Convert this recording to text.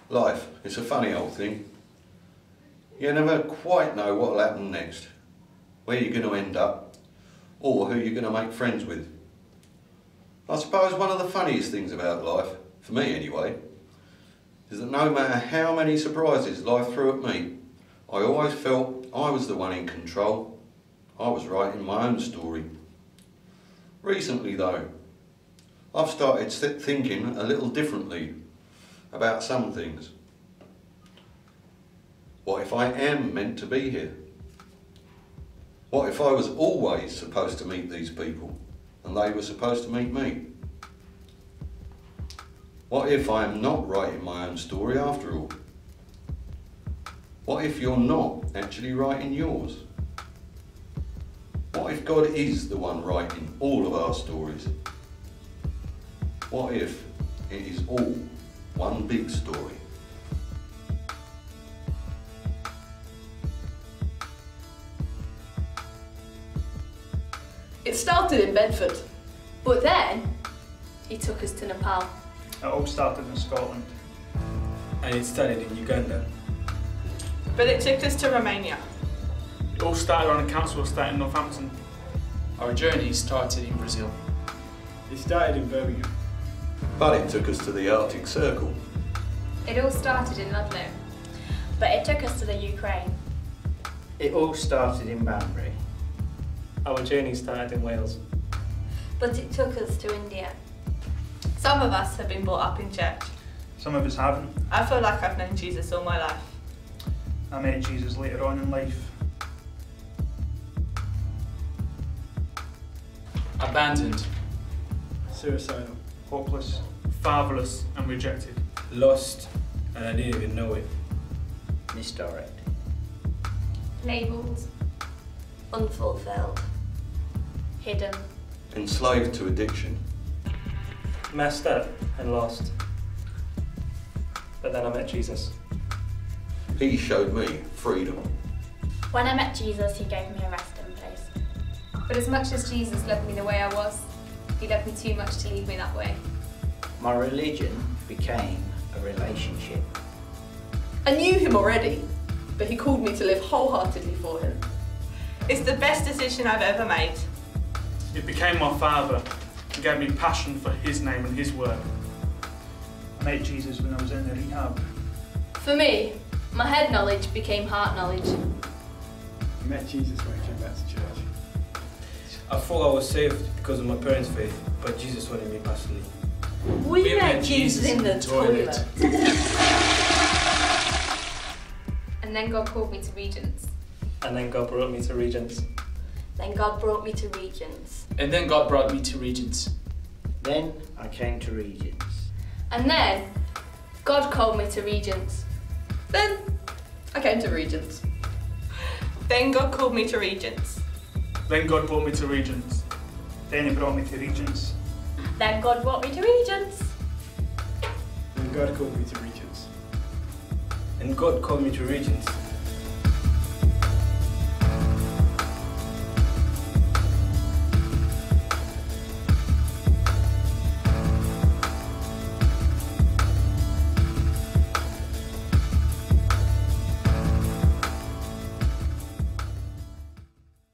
Life, it's a funny old thing. You never quite know what will happen next, where you're going to end up, or who you're going to make friends with. I suppose one of the funniest things about life, for me anyway, is that no matter how many surprises life threw at me, I always felt I was the one in control. I was writing my own story. Recently though, I've started thinking a little differently about some things. What if I am meant to be here? What if I was always supposed to meet these people and they were supposed to meet me? What if I am not writing my own story after all? What if you're not actually writing yours? What if God is the one writing all of our stories? What if it is all one big story? It started in Bedford, but then he took us to Nepal. It all started in Scotland. And it started in Uganda. But it took us to Romania. It all started on a council estate in Northampton. Our journey started in Brazil. It started in Birmingham. But it took us to the Arctic Circle. It all started in Ludlow, but it took us to the Ukraine. It all started in Banbury. Our journey started in Wales. But it took us to India. Some of us have been brought up in church. Some of us haven't. I feel like I've known Jesus all my life. I met Jesus later on in life. Abandoned. Suicidal. Hopeless, fatherless and rejected. Lost, and I didn't even know it. Misdirected. Labelled. Unfulfilled. Hidden. Enslaved to addiction. Messed up and lost. But then I met Jesus. He showed me freedom. When I met Jesus, he gave me a resting place. But as much as Jesus loved me the way I was, he loved me too much to leave me that way. My religion became a relationship. I knew him already, but he called me to live wholeheartedly for him. It's the best decision I've ever made. It became my father and gave me passion for his name and his work. I met Jesus when I was in the rehab. For me, my head knowledge became heart knowledge. I met Jesus when I came back to church. I thought I was saved because of my parents' faith, but Jesus wanted me personally. We met Jesus in the toilet. And then God called me to Regents. And then God brought me to Regents. Then God brought me to Regents. And then God brought me to Regents. Then I came to Regents. And then God called me to Regents. Then I came to Regents. Then God called me to Regents. Then God brought me to Regents. Then he brought me to Regents. Then God brought me to Regents. And God called me to Regents. And God called me to Regents.